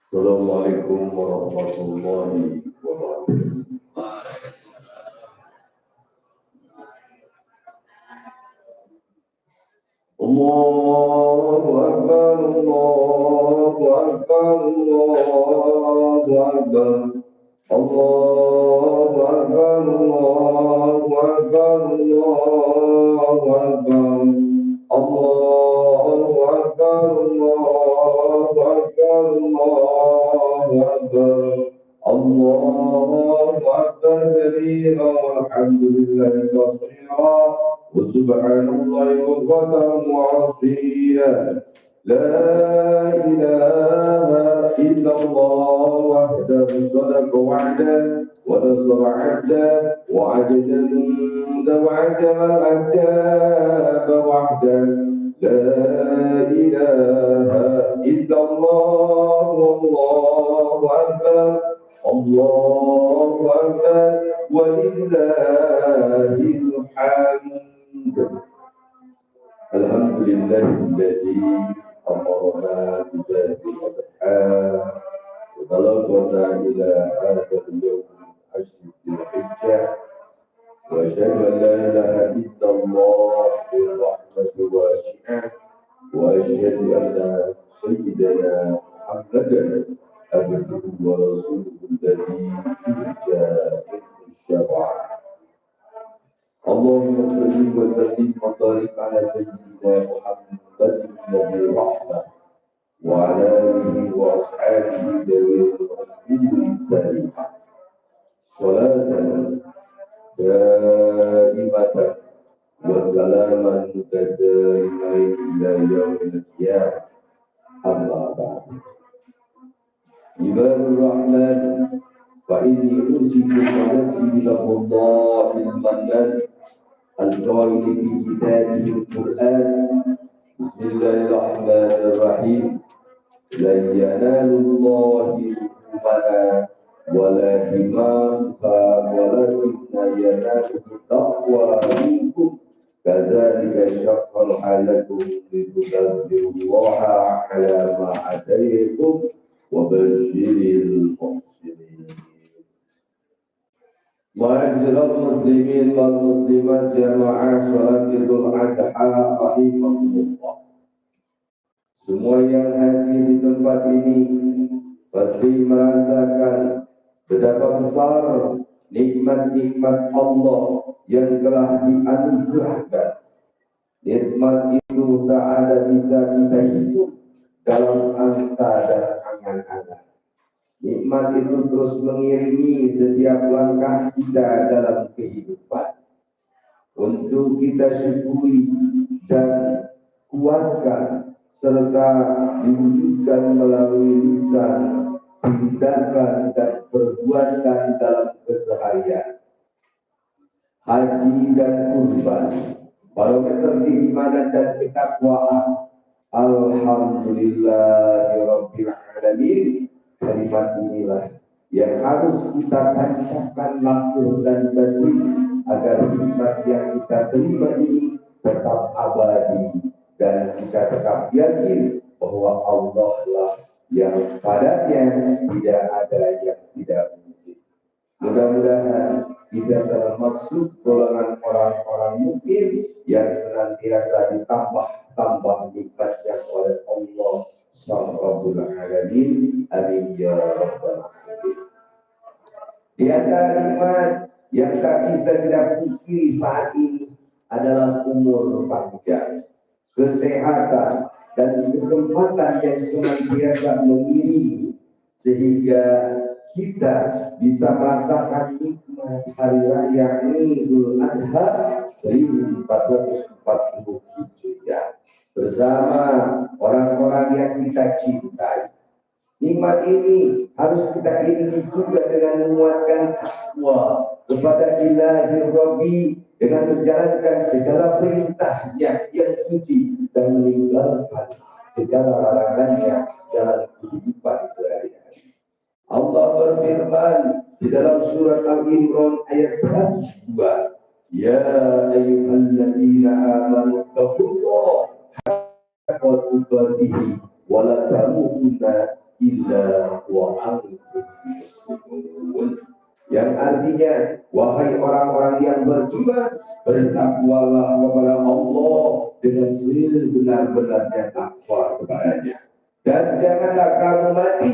Assalamualaikum warahmatullahi wabarakatuh. Allahu Akbar, Allahu Akbar, Allahu Akbar. Allahu Akbar, Allahu Akbar, Allahu Akbar. Allahu Akbar, Allahu Akbar, Allahu Akbar. Allahu Akbar kabira walhamdulillahi katsira wa subhanallahi bukratan wa asila. لا إله إلا الله وحده صدق وعده ونصر عبده وعدد جند وعده والأحزاب وحده. لا إله إلا الله والله أكبر الله أكبر ولله الحمد. الحمد لله الذي أمرنا بذات الأضحى وبلغنا إلى هذا اليوم عشر ذي الحجة، وأشهد أن لا إله إلا الله بالرحمة الواسعة، وأشهد أن سيدنا محمدا عبده ورسوله الذي جاء بالشرع. اللهم صل وسلم وبارك على سيدنا محمد النبي الرحمة وعلى آله وأصحابه ذوي العقول السليمة صلاة دائمة وسلاما متدائمين إلى يوم القيامة. أما بعد، عباد الرحمن، فإني أوصيكم ونفسي بتقوى الله المنان القائل في كتابه القرآن: بسم الله الرحمن الرحيم. لن ينال الله لحومنا ولا دماؤها ولكن يناله التقوى منكم كذلك شرعنا لكم لتكبروا الله على ما هداكم وبشر المحسنين. Ma'asyiral muslimin wal muslimat jamaah sholat Idul Adha rahimahumullah. Semua yang hadir di tempat ini pasti merasakan betapa besar nikmat-nikmat Allah yang telah dianugerahkan. Nikmat itu tak ada bisa kita hitung dalam angka dan angan-angan. Nikmat itu terus mengiringi setiap langkah kita dalam kehidupan. Untuk kita syukuri dan kuatkan serta diwujudkan melalui lisan, tindakan dan perbuatan dalam keseharian. Haji dan kurban, barometer keimanan dan ketakwaan. Alhamdulillahirabbil alamin. Kalimat inilah yang harus kita tancapkan lahir dan batin agar nikmat yang kita terima ini tetap abadi dan kita tetap yakin bahwa Allah lah yang padanya tidak ada yang tidak mungkin. Mudah-mudahan kita termasuk golongan orang-orang mukmin yang senantiasa ditambah nikmatnya oleh Allah Rabbul Alamin. Amin ya rabbal alamin. Di antara nikmat yang tak bisa kita pungkiri saat ini adalah umur panjang, kesehatan dan kesempatan yang senantiasa mengiringi sehingga kita bisa merasakan nikmat hari raya Idul Adha 1440 Hijriah bersama orang-orang yang kita cintai. Nikmat ini harus kita iringi juga dengan menguatkan takwa kepada Ilahi Rabbi dengan menjalankan segala perintahnya yang suci dan meninggalkan segala larangannya dalam kehidupan sehari-hari. Allah berfirman di dalam surat Al-Imran ayat 102, Ya ayyuhalladzina amanu taqullaha haqqa tuqatih wa la tamutunna illa wa antum muslimun. Yang artinya, wahai orang-orang yang beriman, bertakwalah kepada Allah dengan sebenar-benarnya takwa kepadanya. Dan janganlah kamu mati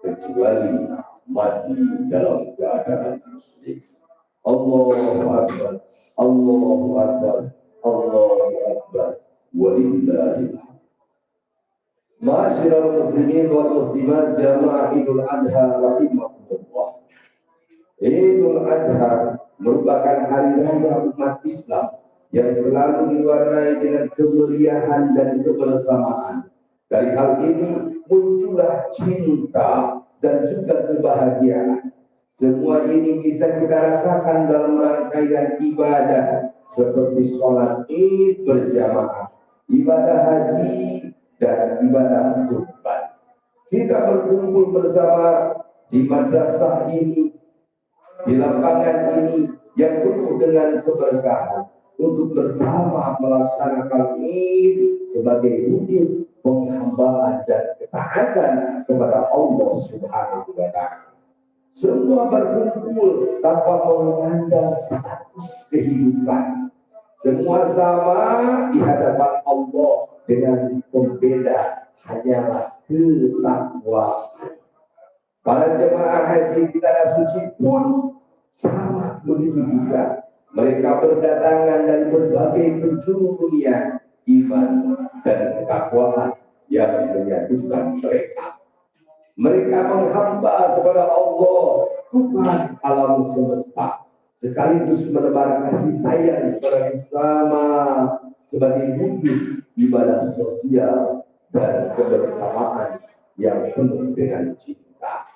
kecuali mati dalam keadaan muslim. Allahu Akbar, Allahu Akbar, Allahu Akbar, walillahil hamd. Ma'asyiral muslimin wal muslimat jamaah Idul Adha rahimakumullah. Idul Adha merupakan hari raya umat Islam yang selalu diwarnai dengan kemeriahan dan kebersamaan. Dari hal ini muncullah cinta dan juga kebahagiaan. Semua ini bisa kita rasakan dalam rangkaian ibadah seperti sholat Id berjamaah, ibadah haji, dan ibadah kurban. Kita berkumpul bersama di madrasah ini, di lapangan ini yang penuh dengan keberkahan untuk bersama melaksanakan Id sebagai wujud penghambaan dan ketaatan kepada Allah Subhanahu wa Ta'ala. Semua berkumpul tanpa memandang status kehidupan. Semua sama di hadapan Allah dengan pembeda hanyalah ketakwaan. Para jemaah haji di tanah suci pun sama begitu juga. Mereka berdatangan dari berbagai penjuru dunia, iman dan ketakwaan yang menyatukan mereka. Mereka menghamba kepada Allah, Tuhan alam semesta, sekaligus menebar kasih sayang kepada sesama sebagai wujud ibadah sosial dan kebersamaan yang penuh dengan cinta.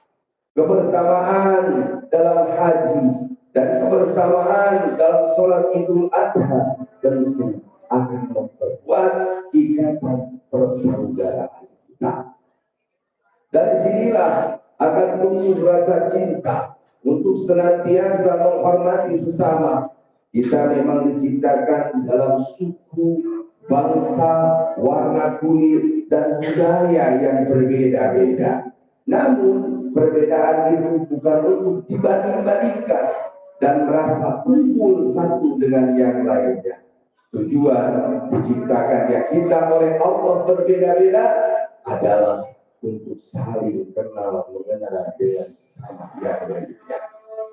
Kebersamaan dalam haji dan kebersamaan dalam sholat Idul Adha tentu akan memperkuat ikatan persaudaraan kita. Dari sinilah akan tumbuh rasa cinta untuk senantiasa menghormati sesama. Kita memang diciptakan dalam suku, bangsa, warna kulit, dan budaya yang berbeda-beda. Namun perbedaan itu bukan untuk dibanding-bandingkan dan merasa kumpul satu dengan yang lainnya. Tujuan diciptakannya kita oleh Allah berbeda-beda adalah untuk saling kenal mengenal dengan sama yang lainnya,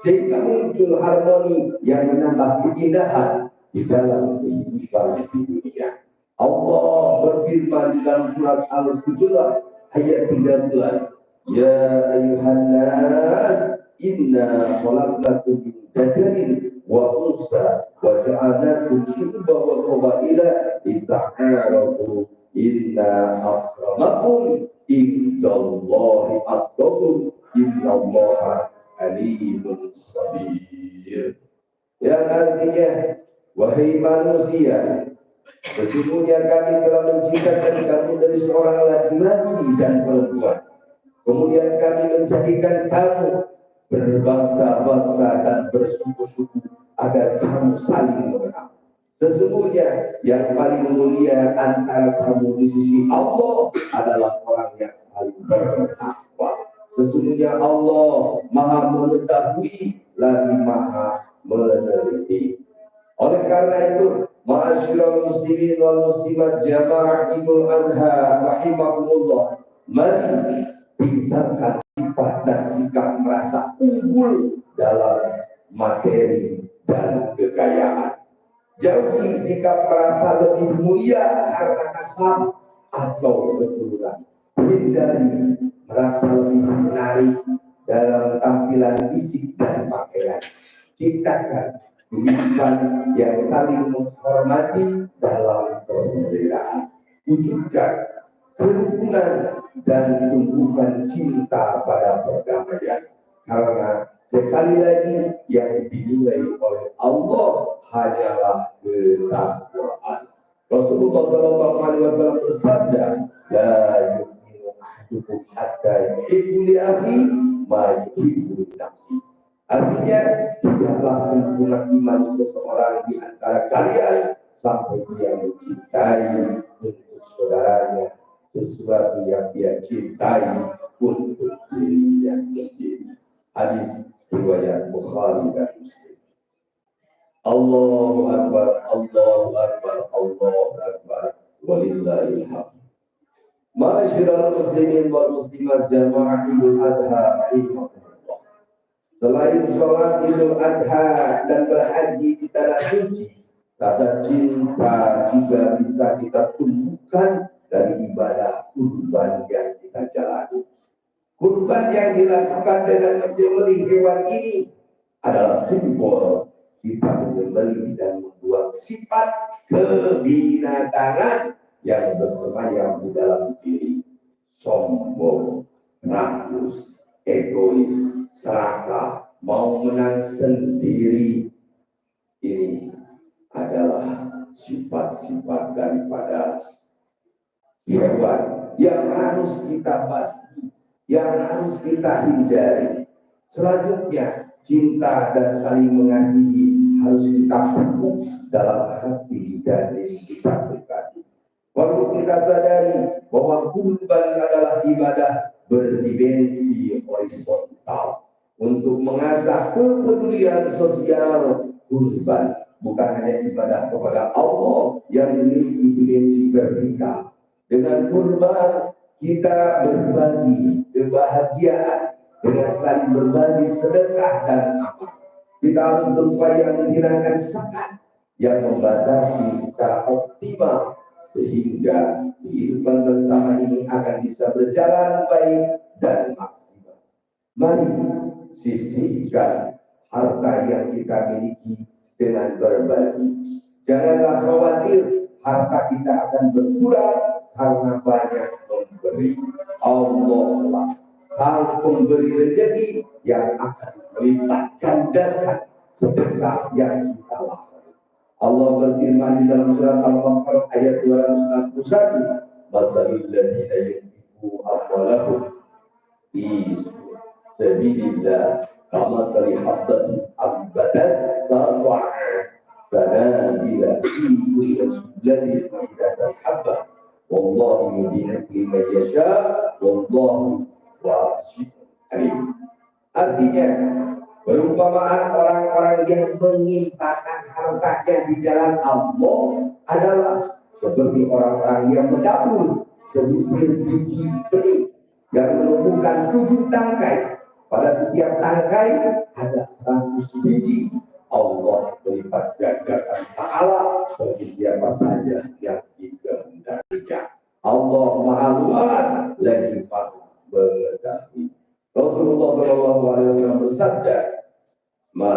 sehingga muncul harmoni yang menambah keindahan di dalam kehidupan di dunia. Allah berfirman di dalam surat Al-Hujurat ayat 13, Ya ayuhan nas inna khalaqnakum min dzakarin wa unsa wa ja'alnakum syu'uban wa qabaila lita'arafu inna akramakum indallahi atqakum innallaha alimun khabir. Yang artinya, wahai manusia, sesungguhnya kami telah menciptakan kamu dari seorang laki-laki dan perempuan. Kemudian kami menjadikan kamu berbangsa-bangsa dan bersuku-suku agar kamu saling mengenal. Sesungguhnya yang paling mulia antara kamu di sisi Allah adalah orang yang paling bertakwa. Sesungguhnya Allah Maha mengetahui lagi Maha meneliti. Oleh karena itu, ma'asyiral muslimin wal muslimat jamaah Idul Adha rahimahumullah, mari tinggalkan sifat dan sikap merasa unggul dalam materi dan kekayaan. Jauhi sikap merasa lebih mulia karena kasar atau keturunan. Hindari merasa lebih menarik dalam tampilan fisik dan pakaian. Ciptakan kehidupan yang saling menghormati dalam perbedaan. Wujudkan kerukunan dan tumbuhkan cinta pada perdamaian. Karena sekali lagi yang dinilai oleh Allah hanyalah ketakwaan. Rasulullah SAW bersabda, La yu'minu ahadukum hatta yuhibbu li akhi ma yuhibbu li nafsi. Artinya, tidaklah sempurna iman seseorang di antara kalian sampai dia mencintai untuk saudaranya sesuatu yang dia cintai untuk dirinya sendiri. Hadis riwayat Bukhari dan Muslim. Allahu Akbar, Allahu Akbar, Allahu Akbar, walillahil hamd. Ma'asyiral muslimin wal muslimat jamaah Idul Adha rahimakumullah. Selain sholat Idul Adha dan berhaji di tanah suci, rasa cinta juga bisa kita tumbuhkan dari ibadah kurban yang kita jalani. Kurban yang dilakukan dengan menyembelih hewan ini adalah simbol kita menyembelih dan membuang sifat kebinatangan yang bersemayam di dalam diri, sombong, rakus, egois, serakah, mau menang sendiri. Ini adalah sifat-sifat daripada hewan yang harus kita basmi, yang harus kita hindari. Selanjutnya, cinta dan saling mengasihi harus kita pupuk dalam hati dan diri kita pribadi. Perlu kita sadari bahwa kurban adalah ibadah berdimensi horizontal. Untuk mengasah kepedulian sosial, kurban bukan hanya ibadah kepada Allah yang memiliki dimensi vertikal. Dengan kurban kita berbagi kebahagiaan, dengan saling berbagi sedekah dan amal. Kita harus berupaya menghilangkan sekat yang membatasi secara optimal, sehingga kehidupan bersama ini akan bisa berjalan baik dan maksimal. Mari sisihkan harta yang kita miliki dengan berbagi. Janganlah khawatir harta kita akan berkurang karena banyak memberi. Allah lah sang pemberi rezeki yang akan melipat gandakan sedekah yang kita lakukan. Allah berfirman di dalam surat Al-Baqarah ayat 261, "Masalul ladzina yunfiquna amwalahum fi sabilillah kamasali habbatin ambatat sab'a sanabila fi kulli sunbulatin mi'atan habbah wallahu yudhi'u man yasha wallahu wasi'un alim." Artinya, perumpamaan orang-orang yang menyimpangkan hartanya di jalan Allah adalah seperti orang-orang yang menabur sebutir biji benih yang menumbuhkan 7 tangkai. Pada setiap tangkai ada 100 biji. Allah melipat gandakan pahala bagi siapa saja yang dikehendakinya. Allah Maha Luas lagi Maha Mengetahui. Rasulullah SAW bersabda, "Ma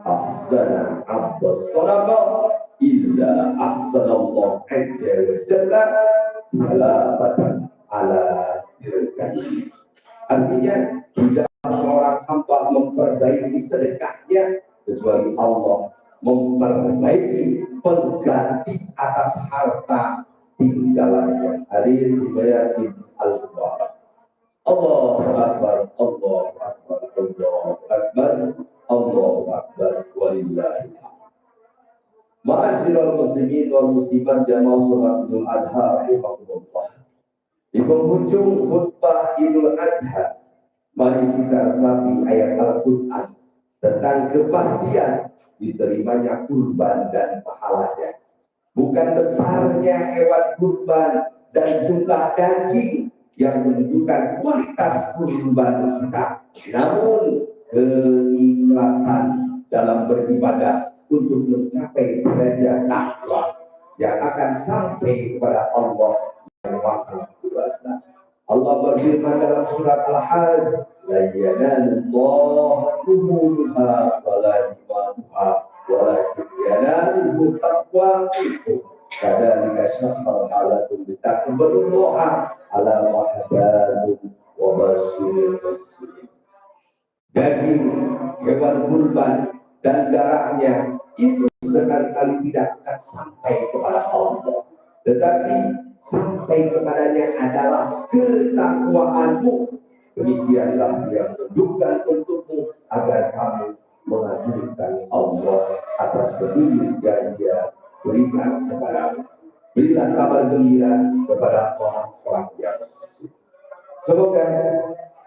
ahsana abdas sadaqah illa ahsanallahu azza wa jalla halabatan ala dirkati." Artinya, tidak seorang hamba memperbaiki sedekahnya kecuali Allah memperbaiki pengganti atas harta tinggalannya. Hadis riwayat Al-Bukhari. Allahu Akbar, Allahu Akbar, Allahu Akbar, Allahu Akbar, walillahil hamd. Ma'asyiral muslimin wal muslimat jamaah salat Idul Adha rahimakumullah. Di penghujung khutbah Idul Adha, mari kita resapi ayat Al-Quran tentang kepastian diterimanya kurban dan pahalanya. Bukan besarnya hewan kurban dan jumlah daging yang menunjukkan kualitas kurban kita, namun keikhlasan dalam beribadah untuk mencapai derajat takwa yang akan sampai kepada Allah yang Maha Kuasa. Allah berfirman dalam surat Al-Hajj, "La yanalullahu luhumuha wala dima'uha walakin yanaluhu taqwakum." Kadzalika syahhara alakum bitakabburullaha ala mahdatum wa basyiril muslimin. Daging hewan kurban dan darahnya itu sekali-kali tidak akan sampai kepada Allah, tetapi sampai kepadanya adalah ketakwaanmu. Demikianlah yang menunjukkan untukmu agar kamu mengagungkan Allah atas petunjuk yang Dia berikan kepadamu. Berilah kabar gembira kepada orang-orang yang suci. Semoga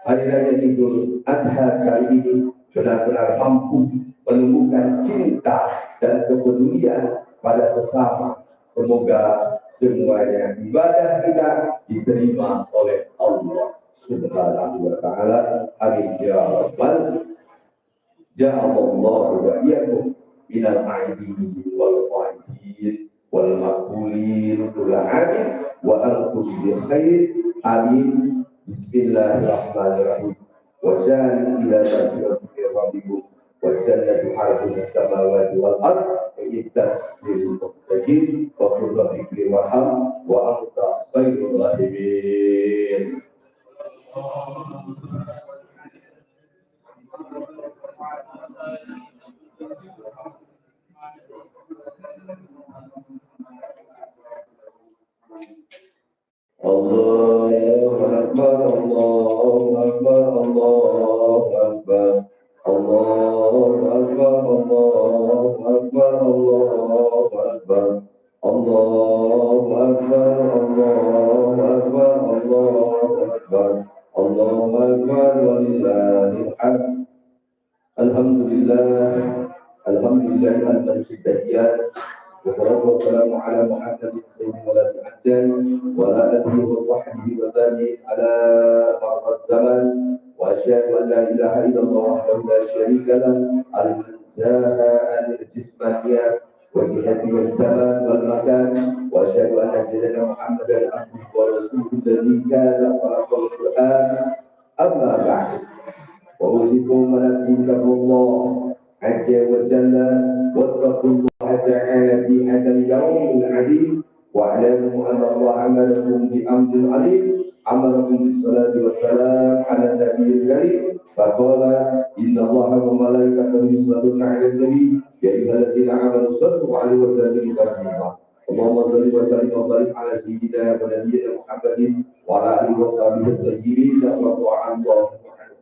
hari raya Idul Adha kali ini benar-benar mampu menumbuhkan cinta dan kepedulian pada sesama. Semoga semuanya ibadah kita diterima oleh Allah Subhanahu wa taala. Amin ya rabbal ja'alallahu wa iyyakum minal aidin wal faidin wal maqbulin kullu amin wa antum bi khair. Amin. Bismillahirrahmanirrahim. Wa syari ila tasbihi rabbikum wa jannatu arduha as-samawati wal ard iddat lil muttaqin wa qul rabbi warham wa anta khairur rahimin. Allahu Akbar, Allahu Akbar, Allahu Akbar, Allahu Akbar, Allahu Akbar, Allahu Akbar, Allahu Akbar, Allahu Akbar, Allahu Akbar, Allahu Akbar, walillahil hamd. Alhamdulillah, alhamdulillah al-majid tahiyat. Wassalatu wassalamu ala Muhammadin sayyidil walad adnan wa ala alihi wa sahbihi wa tabi'in ala marad zaman wa asyhadu an la ilaha illallah wahdahu la syarika lahu al-munzaha al-jismaniyah wa jihadiyah zaman wal makan wa asyhadu anna sayyidina Muhammadan abduhu wa rasuluhu alladhi kana khalaqal Qur'an. Amma ba'd. Wa usikum wa nafsi taqullah azza wa jalla wattaqullah تعالى في هذا اليوم العظيم واعلموا ان الله امركم بامر عظيم امركم بالصلاه والسلام على النبي الكريم فقال ان الله وملائكته يصلون على النبي يا ايها الذين امنوا صلوا عليه وسلموا تسليما اللهم صل وسلم وبارك على سيدنا ونبينا محمد وعلى اله وصحبه الطيبين وارض عن الله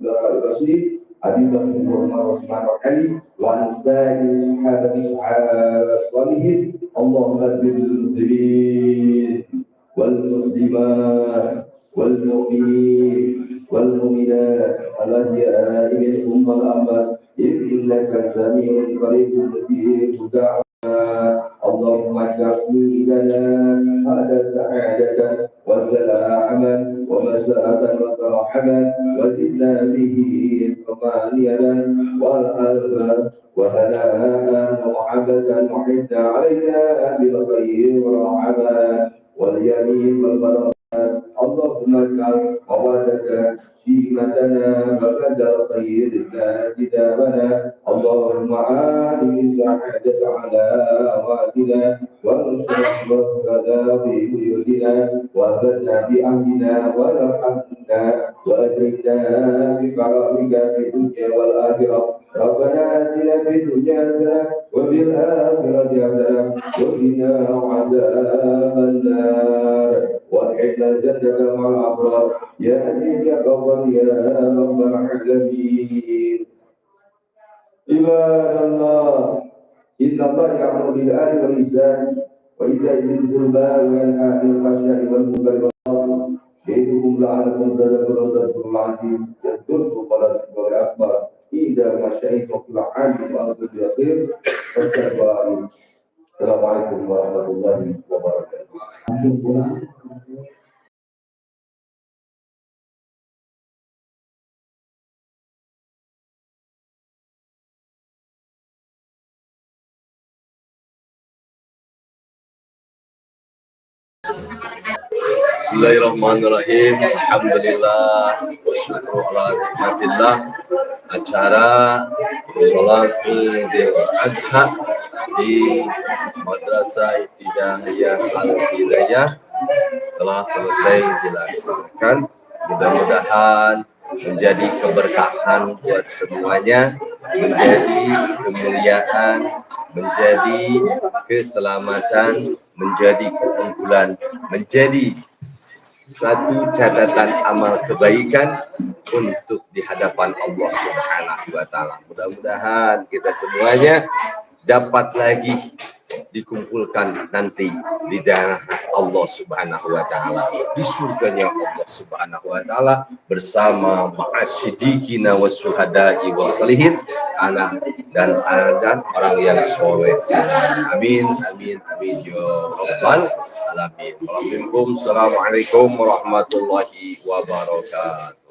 وعن الرسول أبي بكر وعمر وعثمان وعلي وعن سائر الصحابة الصالحين. اللهم اغفر للمسلمين والمسلمات والمؤمنين والمؤمنات الأحياء منهم والأموات إنك سميع قريب مجيب الدعوات. اللهم اجعلني لنا هذا سعادة وسلاما ومساءة وترحما وزدنا به طمأنينة والألفا وهناء ومحبة وحدنا علينا بالخير والرحمة واليمين والبركة. اللهم اجعل مودة شيمتنا وبدل خير الناس دامنا. اللهم عالم السعادة على أمواتنا وانصر ربنا في بيوتنا واهدنا بأهلنا وارحمنا وأجرنا بكرامك في الدنيا والآخرة. ربنا آتنا في الدنيا حسنة وفي الآخرة حسنة وقنا عذاب النار وادخلنا الجنة مع الأبرار يا عزيز يا غفور يا رب العالمين. عباد الله إن الله يأمر بالعدل والإحسان وإيتاء ذي القربى وينهى عن الفحشاء والمنكر والبغي يعظكم لعلكم تذكرون. اذكروا العظيم يذكركم ولا تذكروا الأكبر إذا ما شهدتم كل عام وأنتم بخير. السلام عليكم ورحمة الله وبركاته. Bismillahirrahmanirrahim. Alhamdulillah wa syukur ala nikmatillah. Acara sholat Idul Adha di Madrasah Ibtidaiyah Al-Hidayah telah selesai dilaksanakan. Mudah-mudahan menjadi keberkahan buat semuanya, menjadi kemuliaan, menjadi keselamatan, menjadi keunggulan, menjadi satu catatan amal kebaikan untuk di hadapan Allah Subhanahu wa taala. Mudah-mudahan kita semuanya dapat lagi dikumpulkan nanti di daerah Allah Subhanahu wa taala, di surganya Allah Subhanahu wa taala bersama ma'asyidiqina was-syuhada'i was-salihin, anak dan orang yang soleh. Amin amin amin ya rabbal alamin. Assalamualaikum warahmatullahi wabarakatuh.